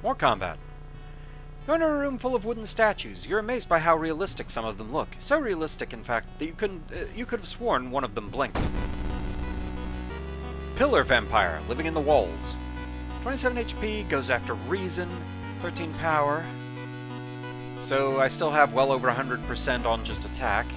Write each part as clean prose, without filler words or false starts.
More combat. You enter a room full of wooden statues. You're amazed by how realistic some of them look. So realistic, in fact, that you could have sworn one of them blinked. Pillar Vampire, living in the walls. 27 HP, goes after reason, 13 power. So I still have well over 100% on just attack.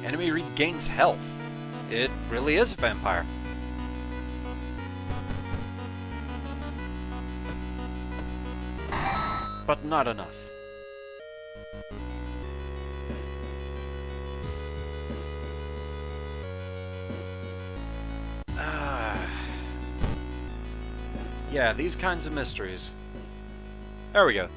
Enemy regains health. It really is a vampire. But not enough. Yeah, these kinds of mysteries. There we go.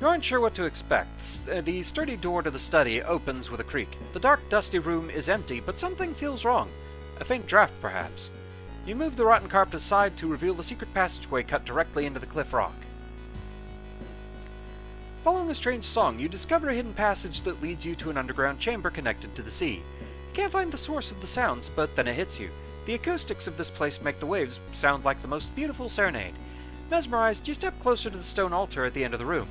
You aren't sure what to expect. The sturdy door to the study opens with a creak. The dark, dusty room is empty, but something feels wrong. A faint draft, perhaps. You move the rotten carpet aside to reveal the secret passageway cut directly into the cliff rock. Following a strange song, you discover a hidden passage that leads you to an underground chamber connected to the sea. You can't find the source of the sounds, but then it hits you. The acoustics of this place make the waves sound like the most beautiful serenade. Mesmerized, you step closer to the stone altar at the end of the room.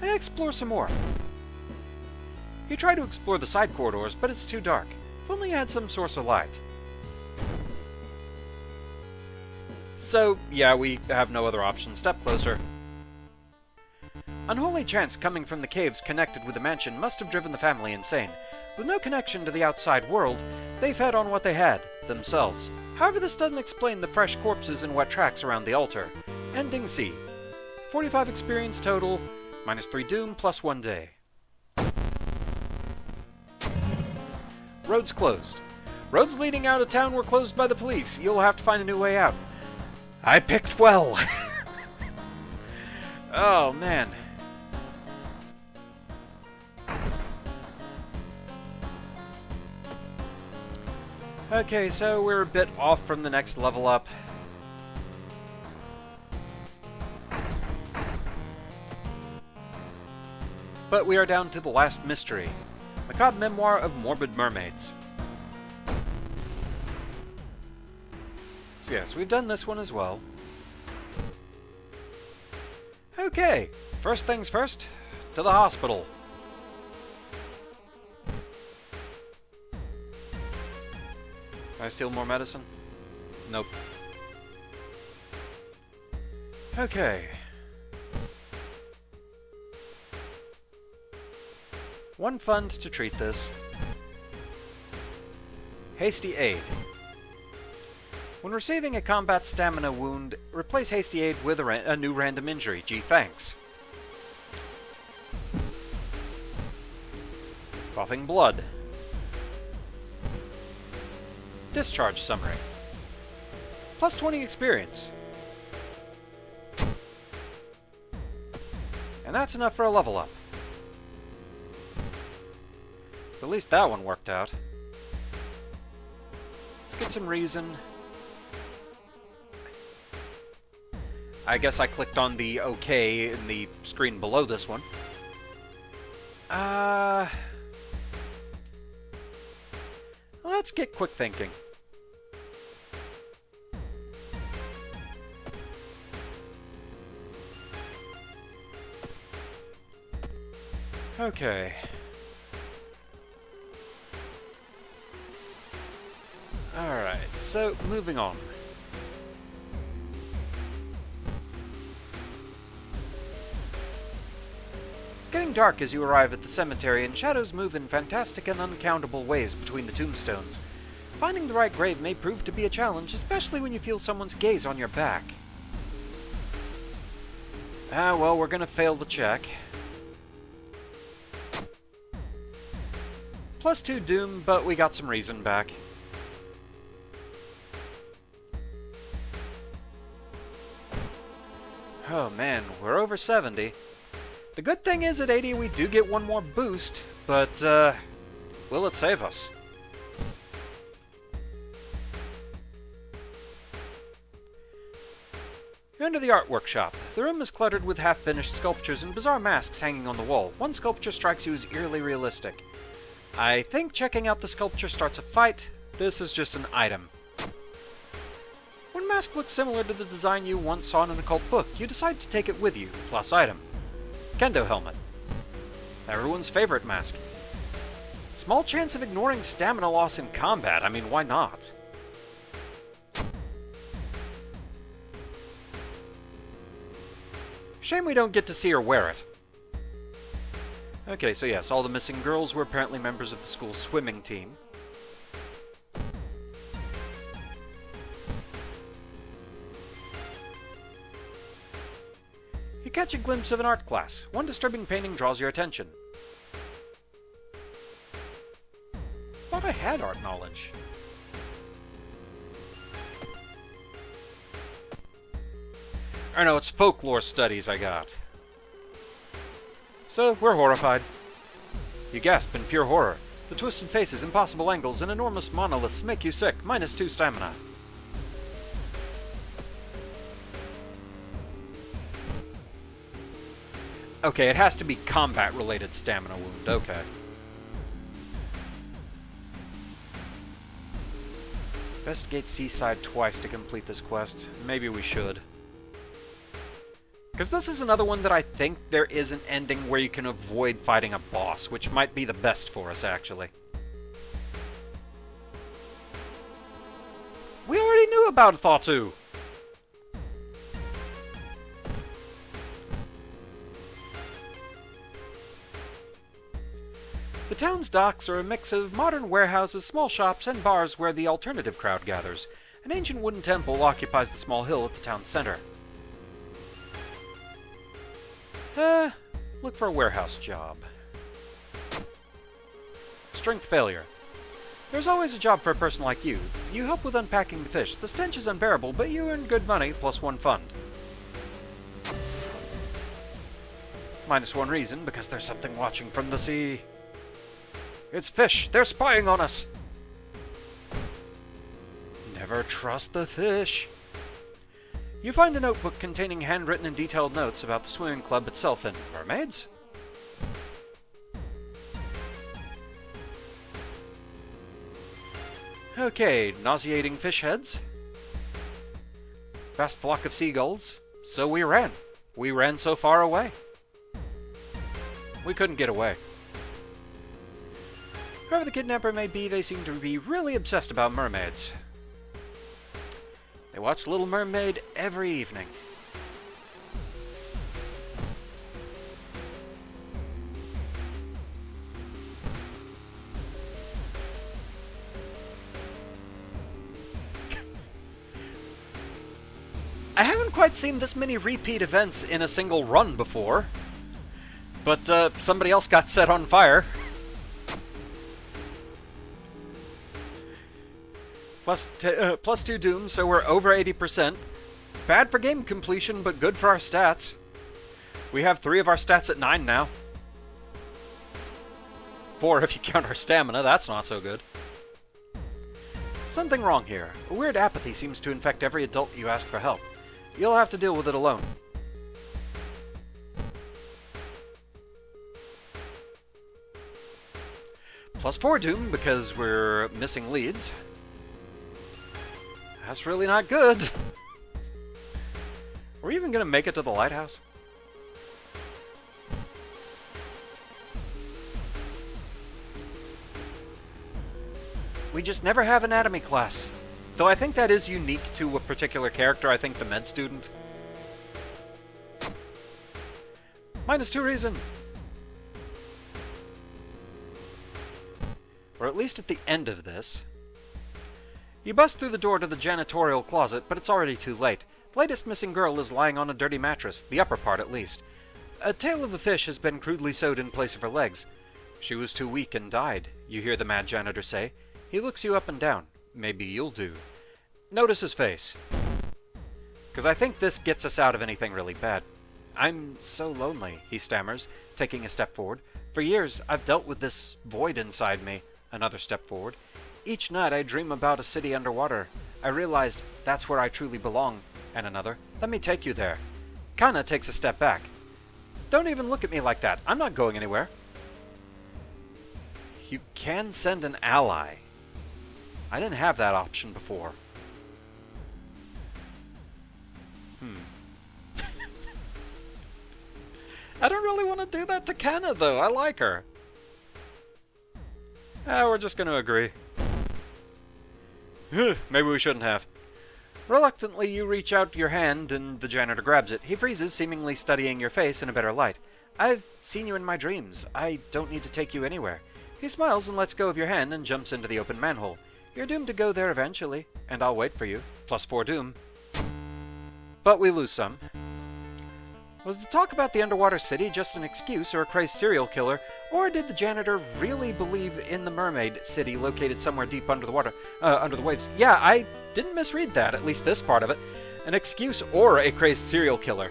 Explore some more. You try to explore the side corridors, but it's too dark. If only you had some source of light. So, yeah, we have no other option. Step closer. Unholy chants coming from the caves connected with the mansion must have driven the family insane. With no connection to the outside world, they fed on what they had, themselves. However, this doesn't explain the fresh corpses and wet tracks around the altar. Ending C. 45 experience total, -3 doom, +1 day. Roads closed. Roads leading out of town were closed by the police. You'll have to find a new way out. I picked well! Oh, man. Okay, so we're a bit off from the next level up. But we are down to the last mystery. Macabre Memoir of Morbid Mermaids. So yes, we've done this one as well. Okay, first things first, to the hospital. Can I steal more medicine? Nope. Okay. One fund to treat this. Hasty Aid. When receiving a combat stamina wound, replace Hasty Aid with a new random injury. Gee, thanks. Coughing blood. Discharge summary. +20 experience. And that's enough for a level up. At least that one worked out. Let's get some reason. I guess I clicked on the OK in the screen below this one. Let's get quick thinking. Okay. Alright, so moving on. It's getting dark as you arrive at the cemetery, and shadows move in fantastic and uncountable ways between the tombstones. Finding the right grave may prove to be a challenge, especially when you feel someone's gaze on your back. Ah, well, we're gonna fail the check. +2 doom, but we got some reason back. Oh man, we're over 70. The good thing is at 80 we do get one more boost, but will it save us? You enter the art workshop. The room is cluttered with half-finished sculptures and bizarre masks hanging on the wall. One sculpture strikes you as eerily realistic. I think checking out the sculpture starts a fight. This is just an item. One mask looks similar to the design you once saw in an occult book. You decide to take it with you, plus item. Kendo helmet. Everyone's favorite mask. Small chance of ignoring stamina loss in combat. I mean, why not? Shame we don't get to see her wear it. Okay, so yes, all the missing girls were apparently members of the school's swimming team. You catch a glimpse of an art class. One disturbing painting draws your attention. Thought I had art knowledge. Or no, it's folklore studies I got. So, we're horrified. You gasp in pure horror. The twisted faces, impossible angles, and enormous monoliths make you sick. -2 stamina. Okay, it has to be combat-related stamina wound. Okay. Investigate Seaside twice to complete this quest. Maybe we should. Because this is another one that I think there is an ending where you can avoid fighting a boss, which might be the best for us, actually. We already knew about Ithotu! The town's docks are a mix of modern warehouses, small shops, and bars where the alternative crowd gathers. An ancient wooden temple occupies the small hill at the town's center. Look for a warehouse job. Strength failure. There's always a job for a person like you. You help with unpacking the fish. The stench is unbearable, but you earn good money, plus 1 fund. -1 reason, because there's something watching from the sea. It's fish! They're spying on us! Never trust the fish. You find a notebook containing handwritten and detailed notes about the swimming club itself and mermaids? Okay, nauseating fish heads. Vast flock of seagulls. So we ran. We ran so far away. We couldn't get away. Whoever the kidnapper may be, they seem to be really obsessed about mermaids. They watch Little Mermaid every evening. I haven't quite seen this many repeat events in a single run before. But somebody else got set on fire. Plus 2 doom, so we're over 80%. Bad for game completion, but good for our stats. We have 3 of our stats at 9 now. 4 if you count our stamina, that's not so good. Something wrong here. A weird apathy seems to infect every adult you ask for help. You'll have to deal with it alone. Plus 4 doom, because we're missing leads. That's really not good. Are we even going to make it to the lighthouse? We just never have anatomy class. Though I think that is unique to a particular character, I think the med student. -2 reason. Or at least at the end of this. You bust through the door to the janitorial closet, but it's already too late. The latest missing girl is lying on a dirty mattress, the upper part at least. A tail of a fish has been crudely sewed in place of her legs. She was too weak and died, you hear the mad janitor say. He looks you up and down. Maybe you'll do. Notice his face. because I think this gets us out of anything really bad. I'm so lonely, he stammers, taking a step forward. For years, I've dealt with this void inside me. Another step forward. Each night I dream about a city underwater. I realized that's where I truly belong. And another. Let me take you there. Kana takes a step back. Don't even look at me like that. I'm not going anywhere. You can send an ally. I didn't have that option before. I don't really want to do that to Kana, though. I like her. We're just going to agree. Maybe we shouldn't have. Reluctantly, you reach out your hand, and the janitor grabs it. He freezes, seemingly studying your face in a better light. I've seen you in my dreams. I don't need to take you anywhere. He smiles and lets go of your hand and jumps into the open manhole. You're doomed to go there eventually, and I'll wait for you. +4 doom. But we lose some. Was the talk about the underwater city just an excuse or a crazed serial killer, or did the janitor really believe in the mermaid city located somewhere deep under the water, under the waves? Yeah, I didn't misread that, at least this part of it. An excuse or a crazed serial killer.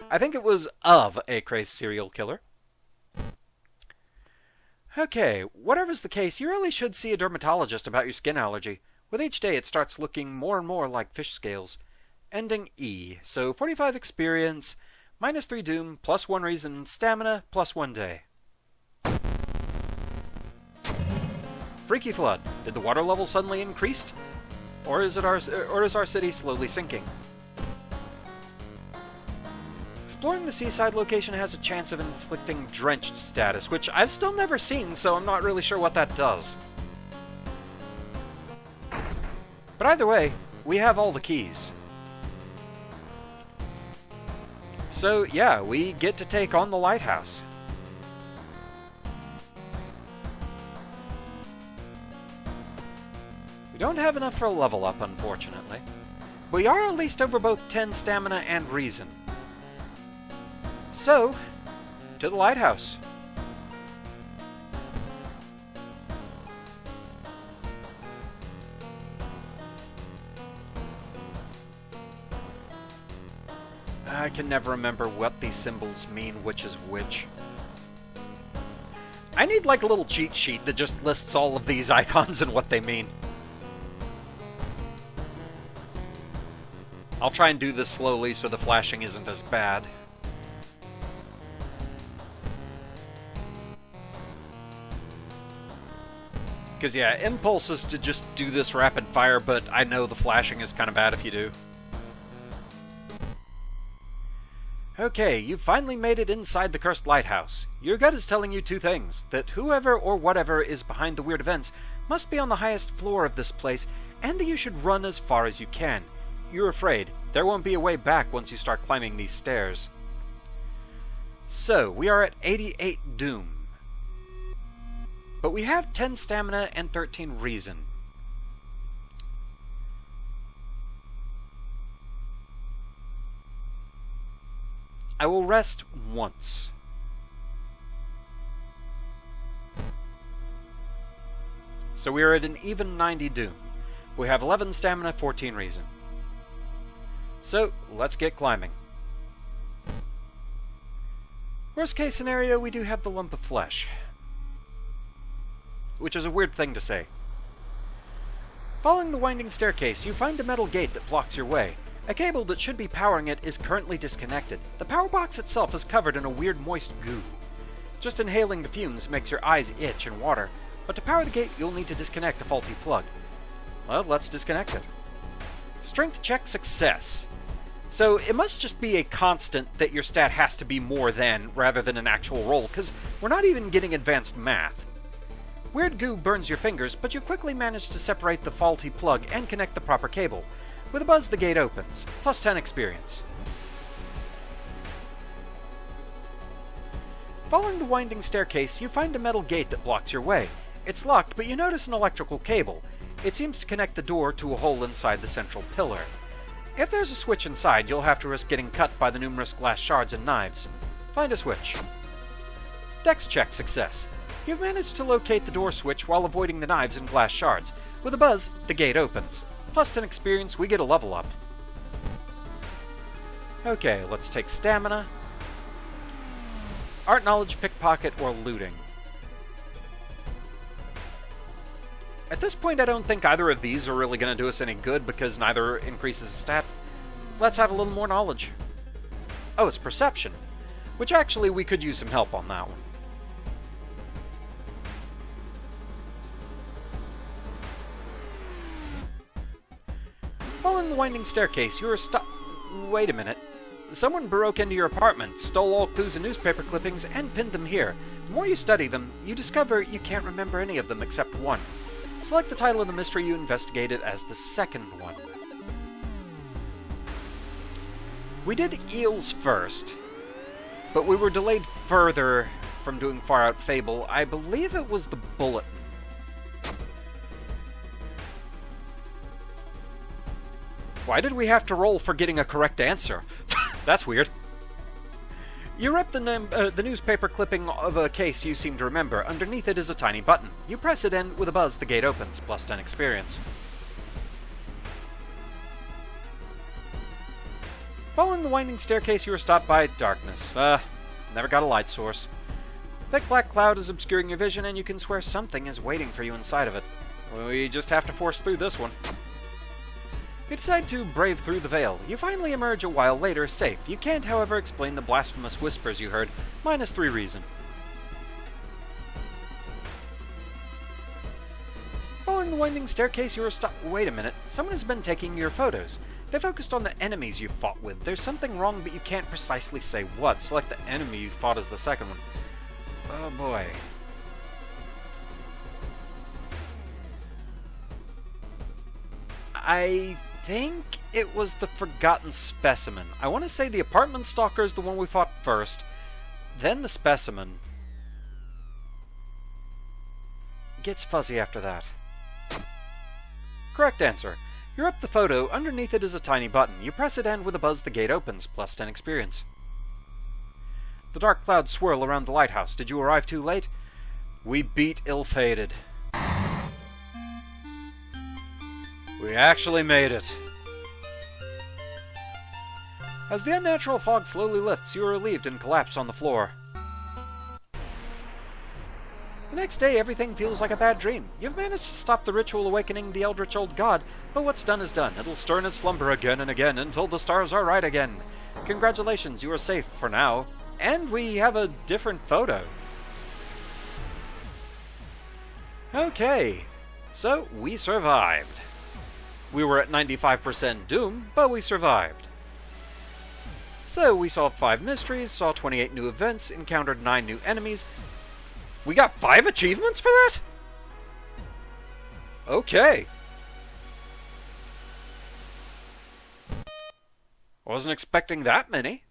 I think it was of a crazed serial killer. Okay, whatever's the case, you really should see a dermatologist about your skin allergy. With each day it starts looking more and more like fish scales. Ending E, so 45 experience, -3 doom, +1 reason, stamina, +1 day. Freaky flood. Did the water level suddenly increase? Or is our city slowly sinking? Exploring the Seaside location has a chance of inflicting drenched status, which I've still never seen, so I'm not really sure what that does. But either way, we have all the keys. So yeah, we get to take on the lighthouse. We don't have enough for a level up, unfortunately. We are at least over both 10 stamina and reason. So, to the lighthouse. I can never remember what these symbols mean, which is which. I need like a little cheat sheet that just lists all of these icons and what they mean. I'll try and do this slowly so the flashing isn't as bad. Because yeah, impulse is to just do this rapid fire, but I know the flashing is kind of bad if you do. Okay, you've finally made it inside the cursed lighthouse. Your gut is telling you two things: that whoever or whatever is behind the weird events must be on the highest floor of this place, and that you should run as far as you can. You're afraid there won't be a way back once you start climbing these stairs. So, we are at 88 doom. But we have 10 stamina and 13 reason. I will rest once. So we are at an even 90 doom. We have 11 stamina, 14 reason. So, let's get climbing. Worst case scenario, we do have the lump of flesh. Which is a weird thing to say. Following the winding staircase, you find a metal gate that blocks your way. A cable that should be powering it is currently disconnected. The power box itself is covered in a weird moist goo. Just inhaling the fumes makes your eyes itch and water, but to power the gate you'll need to disconnect a faulty plug. Well, let's disconnect it. Strength check success. So it must just be a constant that your stat has to be more than, rather than an actual roll, because we're not even getting advanced math. Weird goo burns your fingers, but you quickly manage to separate the faulty plug and connect the proper cable. With a buzz, the gate opens. +10 experience. Following the winding staircase, you find a metal gate that blocks your way. It's locked, but you notice an electrical cable. It seems to connect the door to a hole inside the central pillar. If there's a switch inside, you'll have to risk getting cut by the numerous glass shards and knives. Find a switch. Dex check success. You've managed to locate the door switch while avoiding the knives and glass shards. With a buzz, the gate opens. +10 experience, we get a level up. Okay, let's take stamina. Art, knowledge, pickpocket, or looting. At this point, I don't think either of these are really going to do us any good because neither increases a stat. Let's have a little more knowledge. Oh, it's perception. Which actually, we could use some help on that one. Following the winding staircase, you are Wait a minute. Someone broke into your apartment, stole all clues and newspaper clippings, and pinned them here. The more you study them, you discover you can't remember any of them except one. Select the title of the mystery you investigated as the second one. We did eels first, but we were delayed further from doing Far Out Fable. I believe it was the bulletin. Why did we have to roll for getting a correct answer? That's weird. You rip the newspaper clipping of a case you seem to remember. Underneath it is a tiny button. You press it and with a buzz the gate opens, plus 10 experience. Following the winding staircase, you are stopped by darkness. Never got a light source. Thick black cloud is obscuring your vision, and you can swear something is waiting for you inside of it. We just have to force through this one. You decide to brave through the veil. You finally emerge a while later, safe. You can't, however, explain the blasphemous whispers you heard. -3 reason. Following the winding staircase, you are stopped. Wait a minute. Someone has been taking your photos. They focused on the enemies you fought with. There's something wrong, but you can't precisely say what. Select the enemy you fought as the second one. Oh boy. I think it was the Forgotten Specimen. I want to say the Apartment Stalker is the one we fought first, then the Specimen. Gets fuzzy after that. Correct answer. You're up the photo. Underneath it is a tiny button. You press it and with a buzz the gate opens, plus 10 experience. The dark clouds swirl around the lighthouse. Did you arrive too late? We beat ill-fated. We actually made it. As the unnatural fog slowly lifts, you are relieved and collapse on the floor. The next day, everything feels like a bad dream. You've managed to stop the ritual awakening the eldritch old god, but what's done is done. It'll stir in its slumber again and again until the stars are right again. Congratulations, you are safe for now. And we have a different photo. Okay, so we survived. We were at 95% doom, but we survived. So, we solved 5 mysteries, saw 28 new events, encountered 9 new enemies. We got 5 achievements for that? Okay. Wasn't expecting that many.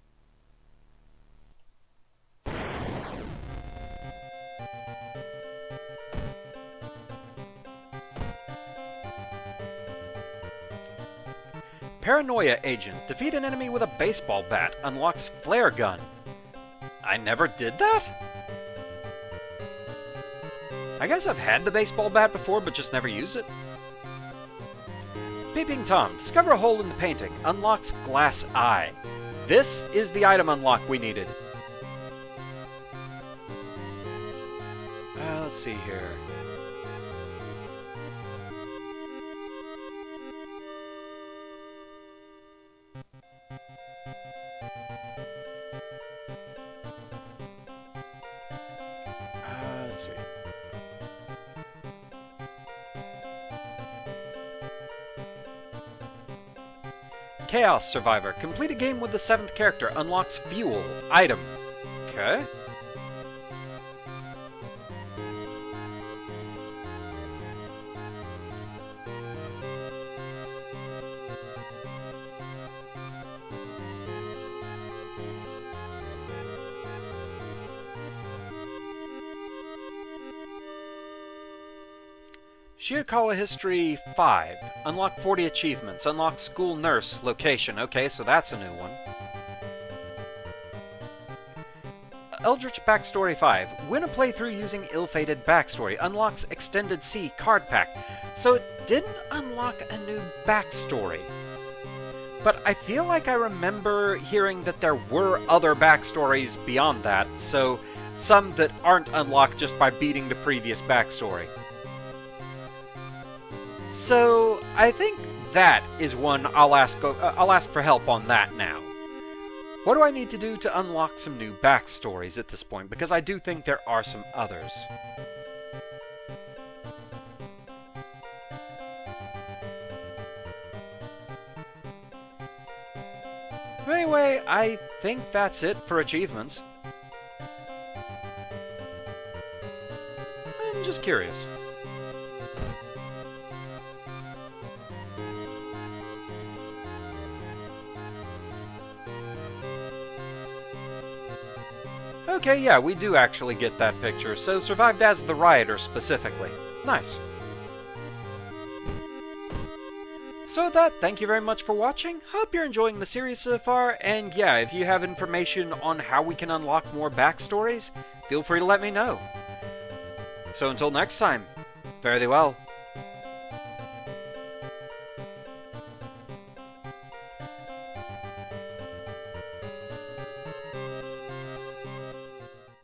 Paranoia Agent. Defeat an enemy with a baseball bat. Unlocks flare gun. I never did that? I guess I've had the baseball bat before, but just never used it. Peeping Tom. Discover a hole in the painting. Unlocks glass eye. This is the item unlock we needed. Let's see here. Let's see. Chaos Survivor. Complete a game with the 7th character. Unlocks fuel. Item. Okay. Shiikawa History 5. Unlock 40 achievements. Unlock School Nurse location. Okay, so that's a new one. Eldritch Backstory 5. Win a playthrough using ill-fated backstory. Unlocks Extended C card pack. So it didn't unlock a new backstory. but I feel like I remember hearing that there were other backstories beyond that, so some that aren't unlocked just by beating the previous backstory. So I think that is one I'll ask for help on that now. What do I need to do to unlock some new backstories at this point? Because I do think there are some others. Anyway, I think that's it for achievements. I'm just curious. Okay, yeah, we do actually get that picture, so survived as the Rioter specifically. Nice. So with that, thank you very much for watching, hope you're enjoying the series so far, and yeah, if you have information on how we can unlock more backstories, feel free to let me know. So until next time, fare thee well.